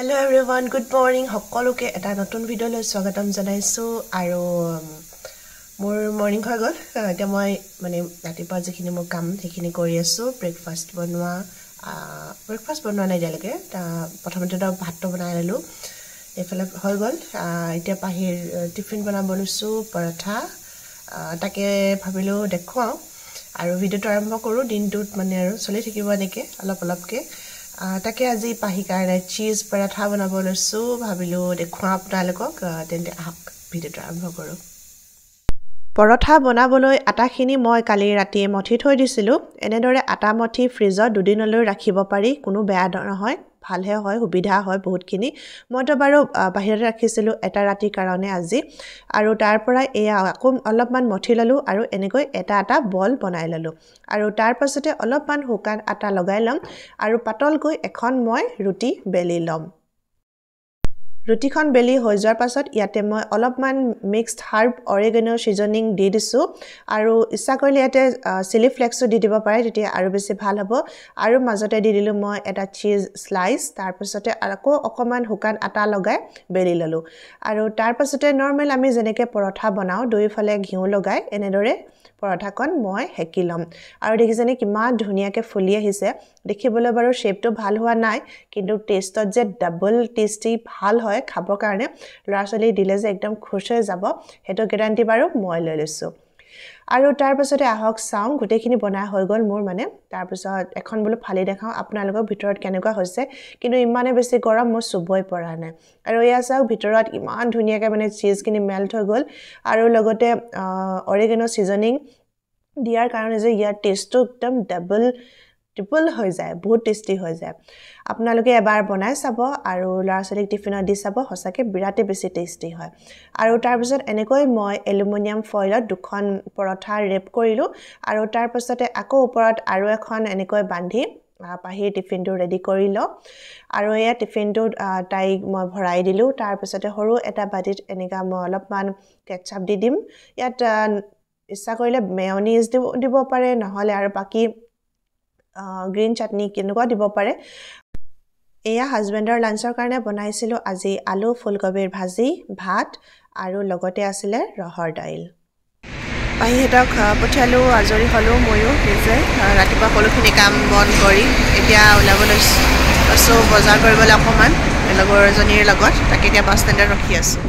Hello everyone, good morning. সকলোকে এটা নতুন ভিডিঅ'লৈ স্বাগতম জনাইছো আৰু মোৰ মৰ্নিং হৈ গ'ল। এতিয়া মই মানে ৰাতিপুৱা যিখিনি মোৰ কাম সেইখিনি কৰি আছো। ব্ৰেকফাষ্ট বনোৱা নাই দিয়ালৈকে। প্ৰথমতে ভাতটো বনাই ললো। এফালে হৈ গ'ল। এতিয়া পাহিৰ টিফিন বনাব লৈছো, পৰঠা। তাকে ভাবিলো দেখুৱাও আৰু ভিডিঅ'টো আৰম্ভ কৰো। দিনটোত মানে আৰু চলি থাকিব এনেকে অলপকে। তাকে আজি পাহি কাৰণে চিজ পৰাঠা বনাব লৈছো। ভাবিলো দেখুৱা আপোনালোকক। তেন্তে আহক ভিডিঅ'টো আৰম্ভ কৰো। পৰঠা বনাবলৈ আটাখিনি মই কালি ৰাতিয়ে মঠি থৈ দিছিলো। এনেদৰে আটা মঠি ফ্ৰিজত দুদিনলৈ ৰাখিব পাৰি। কোনো বেয়া নহয়, ভালহে হয়, সুবিধা হয় বহুতখিনি। মইতো বাৰু বাহিৰতে ৰাখিছিলো এটা ৰাতিৰ কাৰণে আজি। আৰু তাৰ পৰা এয়া আকৌ অলপমান মঠি ললো আৰু এনেকৈ এটা বল বনাই ললো। আৰু তাৰ পাছতে অলপমান শুকান আটা লগাই লম আৰু পাতলকৈ এখন মই ৰুটি বেলি লম। ৰুটিখন বেলি হৈ যোৱাৰ পাছত ইয়াতে মই অলপমান মিক্সড হাৰ্ব অৰেগানো সিজনিং দি দিছো আৰু ইচ্ছা কৰিলে ইয়াতে চিলি ফ্লেক্সো দি দিব পাৰে, তেতিয়া আৰু বেছি ভাল হ'ব। আৰু মাজতে দি দিলো মই এটা চিজ স্লাইচ। তাৰ পাছতে আকৌ অকমান শুকান আটা লগাই বেলি ললো। আৰু তাৰ পাছতে নৰ্মেল আমি যেনেকৈ পৰঠা বনাও দুইফালে ঘিউ লগাই এনেদৰে পৰঠাখন মই হেকি লম। আৰু দেখিছেনে কিমান ধুনীয়াকৈ ফুলি আহিছে। দেখিবলৈ বাৰু শেপটো ভাল হোৱা নাই, কিন্তু টেষ্টত যে ডাবল টেষ্টি ভাল হয় খাবৰ কাৰণে। ল'ৰা ছোৱালী দিলে যে একদম খুশ হৈ যাব, সেইটো গেৰাণ্টি বাৰু মই লৈ লৈছো। আৰু তাৰ পাছতে আহক চাওঁ গোটেইখিনি বনাই হৈ গ'ল মোৰ মানে। তাৰ পিছত এখন বোলো ফালি দেখাওঁ আপোনালোকৰ ভিতৰত কেনেকুৱা হৈছে। কিন্তু ইমানে বেছি গৰম মই চুবই পৰা নাই। আৰু এয়া চাওক ভিতৰত ইমান ধুনীয়াকৈ মানে চিজখিনি মেল্ট হৈ গ'ল। আৰু লগতে অৰেগানো সিজনিং দিয়াৰ কাৰণে যে ইয়াৰ টেষ্টটো একদম ট্ৰিপল হৈ যায়, বহুত টেষ্টি হৈ যায়। আপোনালোকে এবাৰ বনাই চাব আৰু ল'ৰা ছোৱালীক টিফিনত দি চাব, সঁচাকৈ বিৰাটেই বেছি টেষ্টি হয়। আৰু তাৰপিছত এনেকৈ মই এলুমিনিয়াম ফইলত দুখন পৰঠা ৰেপ কৰিলোঁ আৰু তাৰ পাছতে আকৌ ওপৰত আৰু এখন এনেকৈ বান্ধি পাহিৰ টিফিনটো ৰেডি কৰি লওঁ। আৰু এয়া টিফিনটোত তাইক মই ভৰাই দিলোঁ। তাৰপিছতে সৰু এটা বাটিত এনেকুৱা মই অলপমান কেটচাপ দি দিম। ইয়াত ইচ্ছা কৰিলে মেয়নিজ দিব পাৰে, নহ'লে আৰু বাকী গ্ৰীণ চাটনি কেনেকুৱা দিব পাৰে। এয়া হাজবেণ্ডৰ লাঞ্চৰ কাৰণে বনাইছিলোঁ আজি আলু ফুলকবিৰ ভাজি, ভাত আৰু লগতে আছিলে ৰহৰ দাইল। পাহিহঁতক পঠিয়ালোঁ, আজৰি হ'লোঁ ময়ো নিজে। ৰাতিপুৱা সকলোখিনি কাম বন কৰি এতিয়া ওলাব লৈছোঁ বজাৰ কৰিবলৈ অকণমান লগৰ এজনীৰ লগত। তাকে এতিয়া বাছ ষ্টেণ্ডত ৰখি আছোঁ।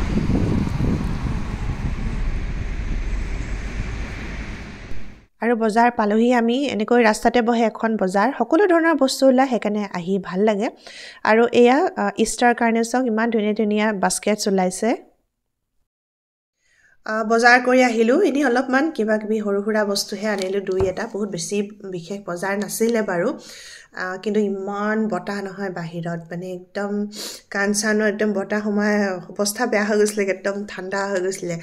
আৰু বজাৰ পালোহি আমি। এনেকৈ ৰাস্তাতে বহে এখন বজাৰ, সকলো ধৰণৰ বস্তু ওলায়, সেইকাৰণে আহি ভাল লাগে। আৰু এয়া ইষ্টাৰ কাৰণে চাওক ইমান ধুনীয়া ধুনীয়া বাস্কেটছ ওলাইছে। বজাৰ কৰি আহিলোঁ। এনেই অলপমান কিবা কিবি সৰু সুৰা বস্তুহে আনিলোঁ, দুই এটা, বহুত বেছি বিশেষ বজাৰ নাছিলে বাৰু। কিন্তু ইমান বতাহ নহয় বাহিৰত, মানে একদম কাণ চানো একদম বতাহ সোমাই অৱস্থা বেয়া হৈ গৈছিলে, একদম ঠাণ্ডা হৈ গৈছিলে।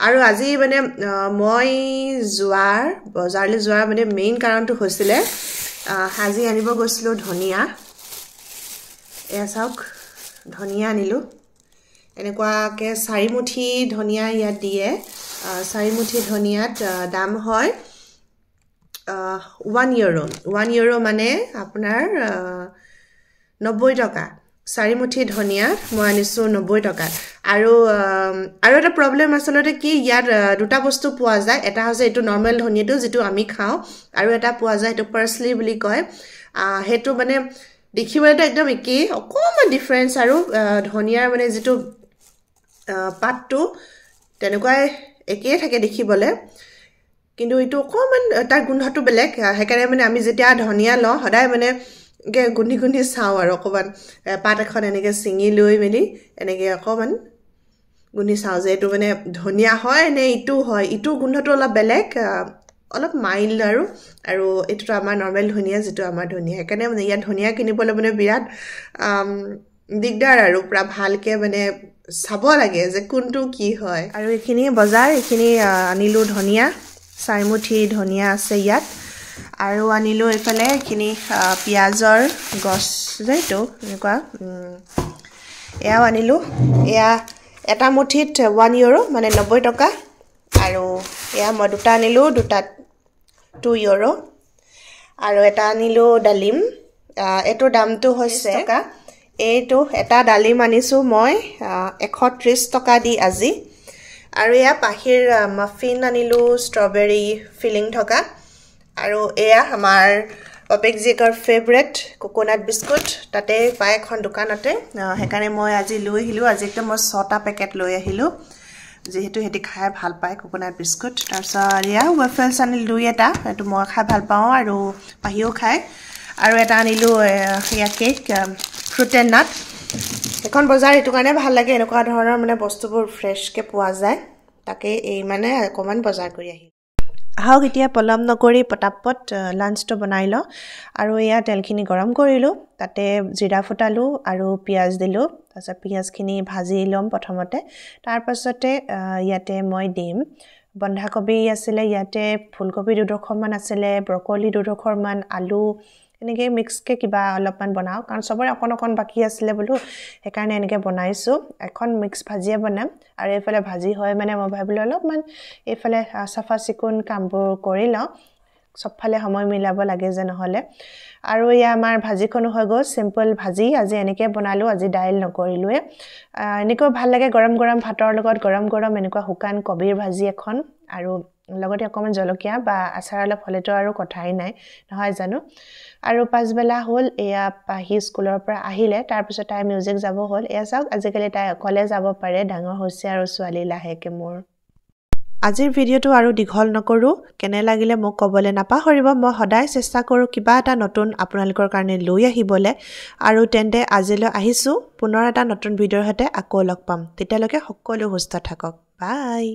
আৰু আজি মানে মই বজাৰলৈ যোৱাৰ মানে মেইন কাৰণটো হৈছিলে আজি আনিব গৈছিলোঁ ধনিয়া। এয়া চাওক ধনিয়া আনিলোঁ। এনেকুৱাকৈ 4 মুঠি ধনিয়া ইয়াত দিয়ে। 4 মুঠি ধনিয়াত দাম হয় 1 ইউৰো। 1 ইউৰো মানে আপোনাৰ 90 টকা। 4 মুঠি ধনিয়াত মই আনিছোঁ 90 টকা। আৰু এটা প্ৰব্লেম আচলতে কি, ইয়াত দুটা বস্তু পোৱা যায়। এটা হৈছে এইটো নৰ্মেল ধনিয়াটো যিটো আমি খাওঁ, আৰু এটা পোৱা যায় সেইটো পাৰ্চলি বুলি কয়। সেইটো মানে দেখিবলৈতো একদম একেই, অকণমান ডিফাৰেঞ্চ। আৰু ধনিয়াৰ মানে যিটো পাতটো তেনেকুৱাই একেই থাকে দেখিবলৈ, কিন্তু এইটো অকণমান তাৰ গোন্ধটো বেলেগ। সেইকাৰণে মানে আমি যেতিয়া ধনিয়া লওঁ সদায় মানে গোন্ধি চাওঁ আৰু অকণমান পাত এখন এনেকৈ ছিঙি লৈ মেলি এনেকৈ অকণমান গোন্ধি চাওঁ যে এইটো মানে ধনিয়া হয় নে ইটো হয়। ইটো গোন্ধটো অলপ বেলেগ, অলপ মাইল্ড। আৰু এইটোতো আমাৰ নৰ্মেল ধনিয়া, যিটো আমাৰ ধনিয়া। সেইকাৰণে মানে ইয়াত ধনিয়া কিনিবলৈ মানে বিৰাট দিগদাৰ আৰু পূৰা ভালকৈ মানে চাব লাগে যে কোনটো কি হয়। আৰু এইখিনি বজাৰ, এইখিনি আনিলোঁ ধনিয়া। 4 মুঠি ধনিয়া আছে ইয়াত। আৰু আনিলোঁ এইফালে এইখিনি পিঁয়াজৰ গছ যে এইটো এনেকুৱা, এয়াও আনিলোঁ। এয়া এটা মুঠিত 1 ইউৰো মানে 90 টকা। আৰু এয়া মই দুটা আনিলোঁ, দুটাত 2 ইউৰো। আৰু এটা আনিলোঁ ডালিম, এইটোৰ দামটো হৈছে টকা। এইটো এটা ডালিম আনিছোঁ মই 130 টকা দি আজি আৰু এয়া পাহিৰ মাফিন আনিলোঁ ষ্ট্ৰবেৰী ফিলিং থকা আৰু এয়া আমাৰ অপেক জিকৰ ফেভৰেট কোকোনাট বিস্কুট তাতে পায় এখন দোকানতে হেকানে মই আজি লৈ আহিলোঁ আজি একদম মই 6টা পেকেট লৈ আহিলোঁ যেহেতু হেতি খাই ভাল পায় কোকোনাট বিস্কুট তাৰপিছত এয়া ৱেফেলছ আনিলোঁ 2টা এটো মই খাই ভাল পাওঁ আৰু পাহিও খায় আৰু এটা আনিলোঁ এয়া কেক ফ্ৰুট এণ্ড নাট এখন বজাৰ এটো কাৰণে ভাল লাগে এনেকুৱা ধৰণৰ মানে বস্তুবোৰ ফ্ৰেছকে পোৱা যায় তাকে এই মানে অকমান বজাৰ কৰি আহি আহক এতিয়া পলম নকৰি পটাপট লাঞ্চটো বনাই ল আৰু এয়া তেলখিনি গৰম কৰিলোঁ তাতে জিৰা ফুটালোঁ আৰু পিয়াজ দিলোঁ তাৰপিছত পিয়াজখিনি ভাজি লম প্ৰথমতে তাৰ পাছতে ইয়াতে মই দিম বন্ধাকবি আছিলে ইয়াতে ফুলকবি 2 মান আছিলে ব্ৰকলি 2 মান আলু এনেকৈ মিক্সকে কিবা অলপমান বনাও কাৰণ সবৰে অকণ বাকি আছিলে বলো হেকাৰণে এনেকৈ বনাইছো এখন মিক্স ভাজিয়ে বনাম আৰু এফালে ভাজি হয় মানে মই ভাবিলো অলপমান এফালে সাফা চিকুন কামবোৰ কৰি লওঁ সবফালে সময় মিলাব লাগে যে নহলে আৰু ইয়া আমাৰ ভাজিখনো হৈ গ'ল সিম্পল ভাজি আজি এনেকৈ বনালো আজি ডাইল নকৰিলোৱে এনেকৈ ভাল লাগে গৰম গৰম ভাতৰ লগত গৰম গৰম এনেকুৱা হুকান কবিৰ ভাজি এখন আৰু লগতে অকমান জলকীয়া বা আচাৰ অলপ হলেতো আৰু কথাই নাই নহয় জানো আৰু পাঁচবেলা হল এয়া পাহি স্কুলৰ পৰা আহিলে তাৰ পিছত তাই মিউজিক যাব হল এয়া চাওক আজিকালি তাই অকলে যাব পাৰে ডাঙৰ হৈছে আৰু ছোৱালী লাহেকে মোৰ আজিৰ ভিডিওটো আৰু দীঘল নকৰো কেনে লাগিলে মোক কবলে নাপাহৰিব মই সদায় চেষ্টা কৰো কিবা এটা নতুন আপোনালোকৰ কাৰণে লৈ আহিবলে আৰু তেন্তে আজিলৈ আহিছো পুনৰ এটা নতুন ভিডিওৰ সৈতে আকৌ লগ পাম তেতিয়ালৈকে সকলো সুস্থ থাকক বাই